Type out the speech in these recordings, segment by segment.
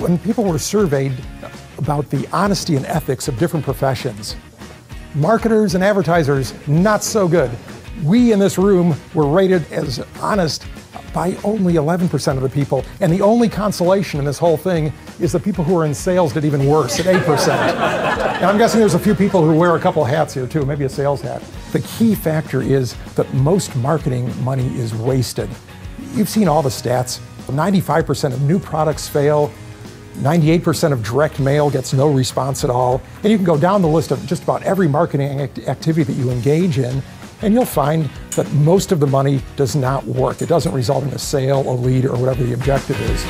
When people were surveyed about the honesty and ethics of different professions, marketers and advertisers, not so good. We in this room were rated as honest by only 11% of the people, and the only consolation in this whole thing is the people who are in sales did even worse at 8%. And I'm guessing there's a few people who wear a couple hats here too, maybe a sales hat. The key factor is that most marketing money is wasted. You've seen all the stats. 95% of new products fail, 98% of direct mail gets no response at all, and you can go down the list of just about every marketing activity that you engage in, and you'll find that most of the money does not work. It doesn't result in a sale, a lead, or whatever the objective is.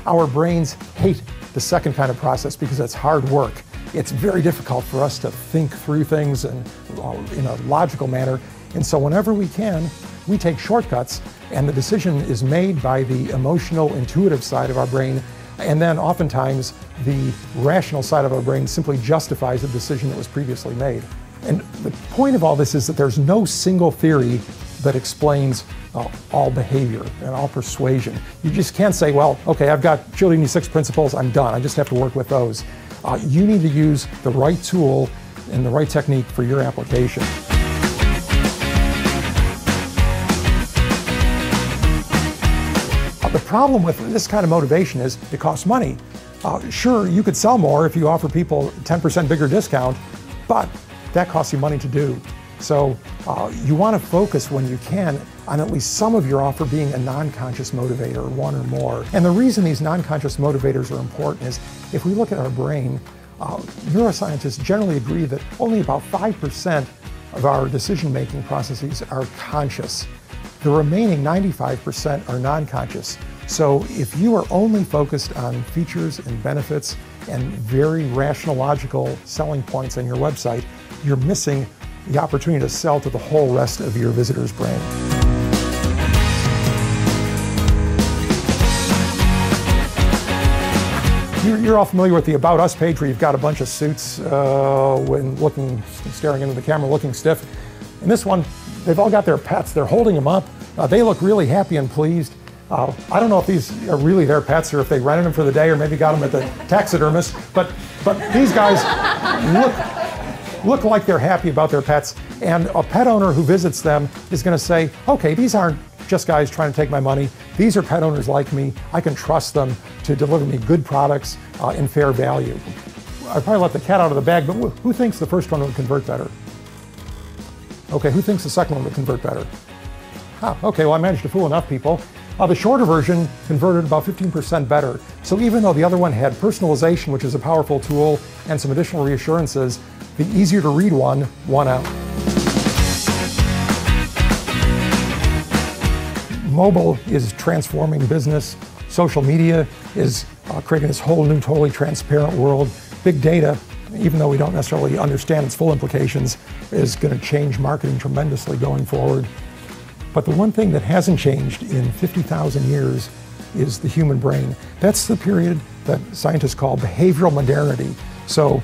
Our brains hate the second kind of process because it's hard work. It's very difficult for us to think through things in a logical manner. And so whenever we can, we take shortcuts, and the decision is made by the emotional, intuitive side of our brain. And then oftentimes the rational side of our brain simply justifies the decision that was previously made. And the point of all this is that there's no single theory that explains all behavior and all persuasion. You just can't say, well, okay, I've got Cialdini's 6 principles, I'm done. I just have to work with those. You need to use the right tool and the right technique for your application. The problem with this kind of motivation is it costs money. Sure, you could sell more if you offer people a 10% bigger discount, but that costs you money to do. So you want to focus when you can on at least some of your offer being a non-conscious motivator, one or more. And the reason these non-conscious motivators are important is if we look at our brain, neuroscientists generally agree that only about 5% of our decision-making processes are conscious. The remaining 95% are non-conscious. So if you are only focused on features and benefits and very rational, logical selling points on your website, you're missing the opportunity to sell to the whole rest of your visitor's brain. You're all familiar with the About Us page where you've got a bunch of suits staring into the camera, looking stiff. And this one, they've all got their pets. They're holding them up. They look really happy and pleased. I don't know if these are really their pets or if they rented them for the day or maybe got them at the taxidermist, but these guys look like they're happy about their pets. And a pet owner who visits them is going to say, okay, these aren't just guys trying to take my money. These are pet owners like me. I can trust them to deliver me good products and fair value. I'd probably let the cat out of the bag, but who thinks the first one would convert better? Okay, who thinks the second one would convert better? Okay, well, I managed to fool enough people. The shorter version converted about 15% better. So even though the other one had personalization, which is a powerful tool, and some additional reassurances, the easier to read one won out. Mobile is transforming business. Social media is creating this whole new, totally transparent world. Big data, even though we don't necessarily understand its full implications, is going to change marketing tremendously going forward. But the one thing that hasn't changed in 50,000 years is the human brain. That's the period that scientists call behavioral modernity. So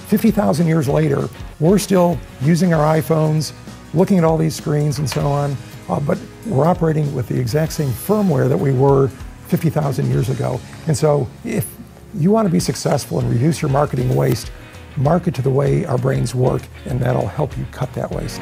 50,000 years later, we're still using our iPhones, looking at all these screens and so on, but we're operating with the exact same firmware that we were 50,000 years ago. And so if you want to be successful and reduce your marketing waste, market to the way our brains work, and that'll help you cut that waste.